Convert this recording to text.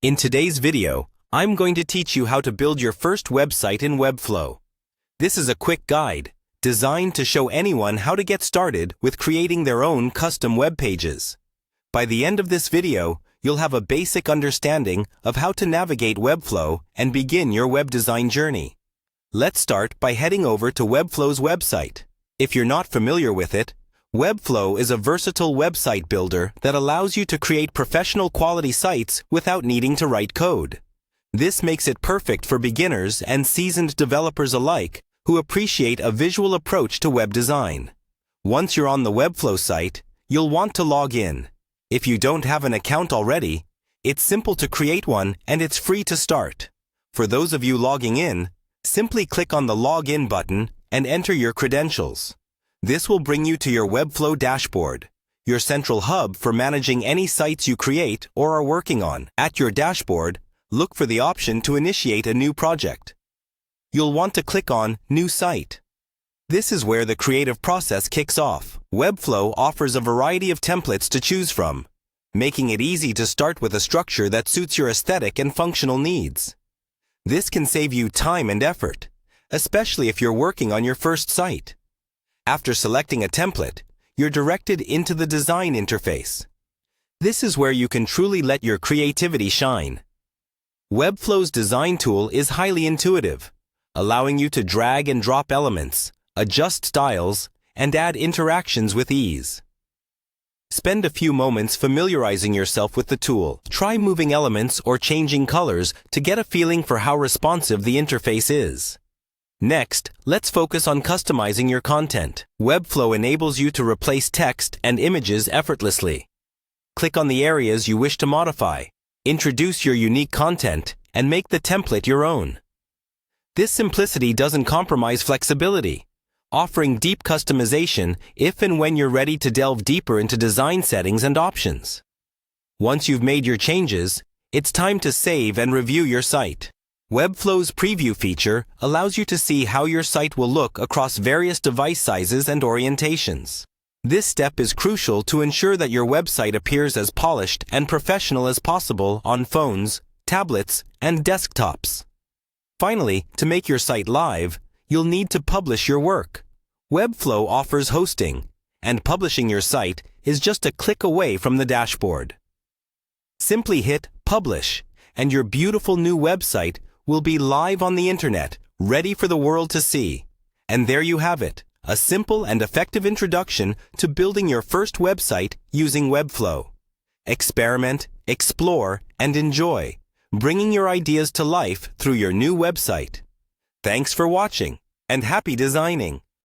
In today's video, I'm going to teach you how to build your first website in Webflow. This is a quick guide, designed to show anyone how to get started with creating their own custom web pages. By the end of this video, you'll have a basic understanding of how to navigate Webflow and begin your web design journey. Let's start by heading over to Webflow's website. If you're not familiar with it, Webflow is a versatile website builder that allows you to create professional quality sites without needing to write code. This makes it perfect for beginners and seasoned developers alike who appreciate a visual approach to web design. Once you're on the Webflow site, you'll want to log in. If you don't have an account already, it's simple to create one and it's free to start. For those of you logging in, simply click on the Login button and enter your credentials. This will bring you to your Webflow dashboard, your central hub for managing any sites you create or are working on. At your dashboard, look for the option to initiate a new project. You'll want to click on New Site. This is where the creative process kicks off. Webflow offers a variety of templates to choose from, making it easy to start with a structure that suits your aesthetic and functional needs. This can save you time and effort, especially if you're working on your first site. After selecting a template, you're directed into the design interface. This is where you can truly let your creativity shine. Webflow's design tool is highly intuitive, allowing you to drag and drop elements, adjust styles, and add interactions with ease. Spend a few moments familiarizing yourself with the tool. Try moving elements or changing colors to get a feeling for how responsive the interface is. Next, let's focus on customizing your content. Webflow enables you to replace text and images effortlessly. Click on the areas you wish to modify, introduce your unique content, and make the template your own. This simplicity doesn't compromise flexibility, offering deep customization if and when you're ready to delve deeper into design settings and options. Once you've made your changes, it's time to save and review your site. Webflow's preview feature allows you to see how your site will look across various device sizes and orientations. This step is crucial to ensure that your website appears as polished and professional as possible on phones, tablets, and desktops. Finally, to make your site live, you'll need to publish your work. Webflow offers hosting, and publishing your site is just a click away from the dashboard. Simply hit Publish, and your beautiful new website will be live on the internet, ready for the world to see. And there you have it, a simple and effective introduction to building your first website using Webflow. Experiment, explore, and enjoy, bringing your ideas to life through your new website. Thanks for watching, and happy designing!